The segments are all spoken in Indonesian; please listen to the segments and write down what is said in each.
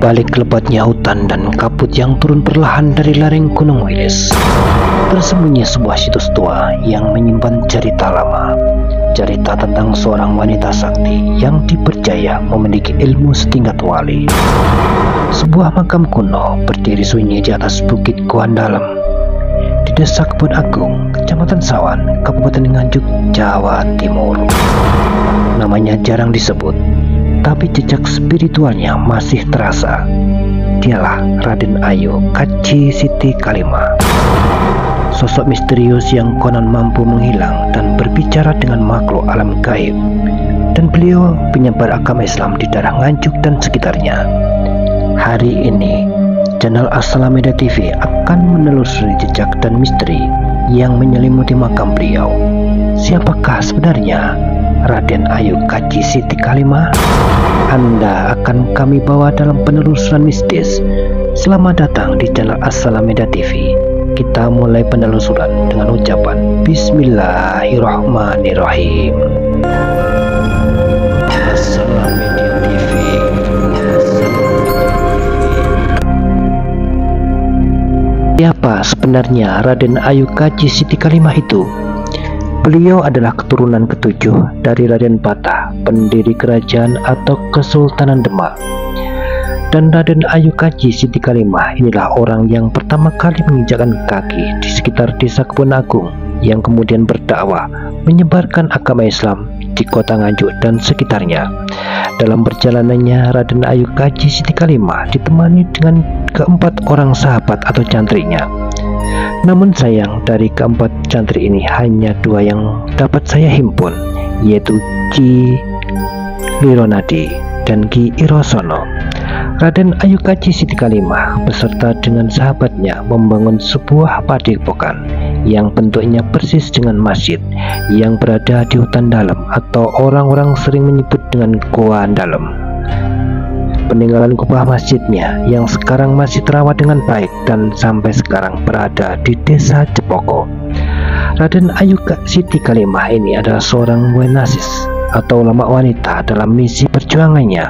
balik lebatnya hutan dan kabut yang turun perlahan dari lereng Gunung Wilis, bersembunyi sebuah situs tua yang menyimpan cerita lama. Cerita tentang seorang wanita sakti yang dipercaya memiliki ilmu setingkat wali. Sebuah makam kuno berdiri sunyi di atas bukit Guandalem di Desa Kebun Agung, Kecamatan Sawan, Kabupaten Nganjuk, Jawa Timur. Namanya jarang disebut, tapi jejak spiritualnya masih terasa. Dialah Raden Ayu Kaci Siti Kalima, sosok misterius yang konon mampu menghilang dan berbicara dengan makhluk alam gaib. Dan beliau penyebar agama Islam di daerah Nganjuk dan sekitarnya. Hari ini, channel As-Salameda TV akan menelusuri jejak dan misteri yang menyelimuti makam beliau. Siapakah sebenarnya Raden Ayu Kaci Siti Kalima? Anda akan kami bawa dalam penelusuran mistis. Selamat datang di channel As-Salameda TV. Kita mulai penelusuran dengan ucapan Bismillahirrahmanirrahim. As-Salameda TV. Siapa sebenarnya Raden Ayu Kaci Siti Kalima itu? Beliau adalah keturunan ketujuh dari Raden Patah, pendiri kerajaan atau Kesultanan Demak. Dan Raden Ayu Kaci Siti Kalima inilah orang yang pertama kali menginjakkan kaki di sekitar Desa Kebun Agung, yang kemudian berdakwah menyebarkan agama Islam di kota Nganjuk dan sekitarnya. Dalam perjalanannya, Raden Ayu Kaci Siti Kalima ditemani dengan keempat orang sahabat atau cantriknya. Namun sayang, dari keempat cantrik ini hanya dua yang dapat saya himpun, yaitu Ki Lironadi dan Ki Irosono. Raden Ayu Kaci Siti Kalima beserta dengan sahabatnya membangun sebuah padepokan yang bentuknya persis dengan masjid yang berada di hutan dalam atau orang-orang sering menyebut dengan Goa Dalam. Peninggalan kubah masjidnya yang sekarang masih terawat dengan baik dan sampai sekarang berada di Desa Jepoko. Raden Ayu Siti Kalima ini adalah seorang wenasis atau ulama wanita dalam misi perjuangannya.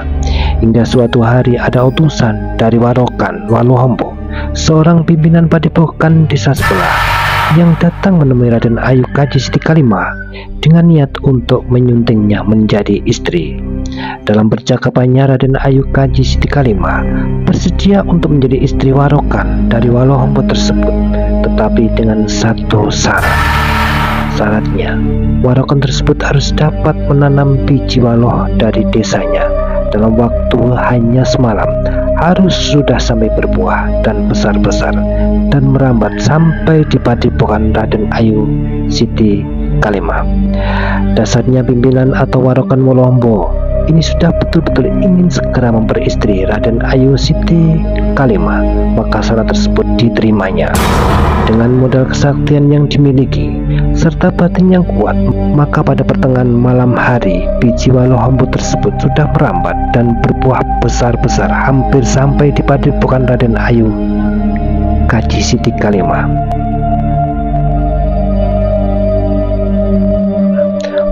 Hingga suatu hari ada utusan dari Warokan Walohombo, seorang pimpinan padepokan desa sebelah, yang datang menemui Raden Ayu Kaci Siti Kalima dengan niat untuk menyuntingnya menjadi istri. Dalam percakapannya, Raden Ayu Kaci Siti Kalima bersedia untuk menjadi istri Warokan dari Walohombo tersebut, tetapi dengan satu syarat. Syaratnya, Warokan tersebut harus dapat menanam biji waloh dari desanya dalam waktu hanya semalam. Harus sudah sampai berbuah dan besar-besar dan merambat sampai di padepokan Raden Ayu Siti Kalima. Dasarnya pimpinan atau Warokan Walohombo ini sudah betul-betul ingin segera memperistri Raden Ayu Siti Kalima, maka syarat tersebut diterimanya. Dengan modal kesaktian yang dimiliki serta batin yang kuat, maka pada pertengahan malam hari biji Walohombo tersebut sudah merambat dan berbuah besar-besar hampir sampai di padepokan Raden Ayu Kaci Siti Kalima.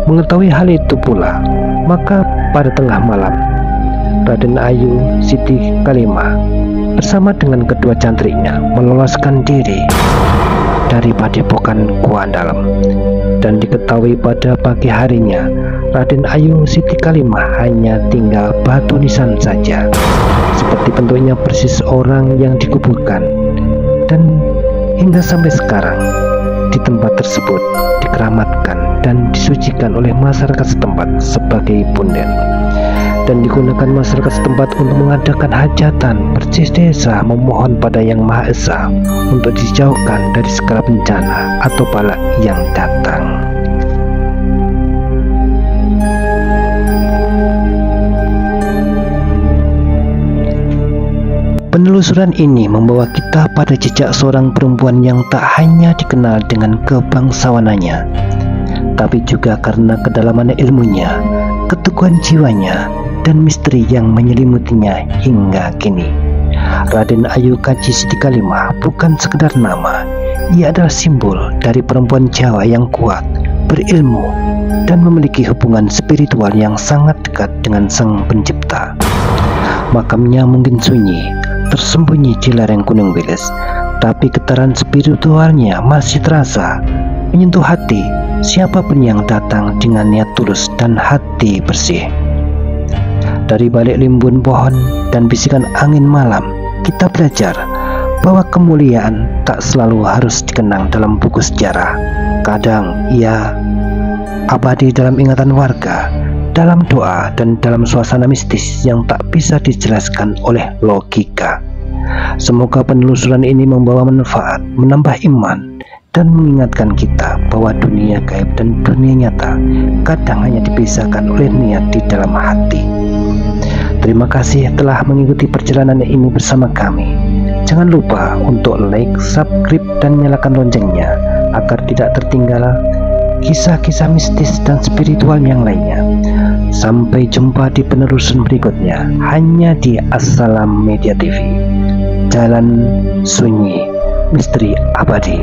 Mengetahui hal itu pula, maka pada tengah malam Raden Ayu Siti Kalima bersama dengan kedua cantriknya meloloskan diri dari padepokan Guandalem. Dan diketahui pada pagi harinya Raden Ayu Siti Kalima hanya tinggal batu nisan saja, seperti bentuknya persis orang yang dikuburkan. Dan hingga sampai sekarang di tempat tersebut dikeramatkan dan disucikan oleh masyarakat setempat sebagai punden, dan digunakan masyarakat setempat untuk mengadakan hajatan, berjesa memohon pada Yang Maha Esa untuk dijauhkan dari segala bencana atau bala yang datang. Penelusuran ini membawa kita pada jejak seorang perempuan yang tak hanya dikenal dengan kebangsawanannya, tapi juga karena kedalaman ilmunya, keteguhan jiwanya, dan misteri yang menyelimutinya hingga kini. Raden Ayu Kaci Siti Kalima bukan sekedar nama, ia adalah simbol dari perempuan Jawa yang kuat, berilmu, dan memiliki hubungan spiritual yang sangat dekat dengan Sang Pencipta. Makamnya mungkin sunyi, tersembunyi di lereng Gunung Wilis, tapi getaran spiritualnya masih terasa, menyentuh hati siapapun yang datang dengan niat tulus dan hati bersih. Dari balik rimbun pohon dan bisikan angin malam, kita belajar bahwa kemuliaan tak selalu harus dikenang dalam buku sejarah. Kadang ia abadi dalam ingatan warga, dalam doa, dan dalam suasana mistis yang tak bisa dijelaskan oleh logika. Semoga penelusuran ini membawa manfaat, menambah iman, dan mengingatkan kita bahwa dunia gaib dan dunia nyata kadang hanya dipisahkan oleh niat di dalam hati. Terima kasih telah mengikuti perjalanan ini bersama kami. Jangan lupa untuk like, subscribe, dan nyalakan loncengnya agar tidak tertinggal kisah-kisah mistis dan spiritual yang lainnya. Sampai jumpa di penelusuran berikutnya hanya di Assalam Media TV. Jalan sunyi, misteri abadi.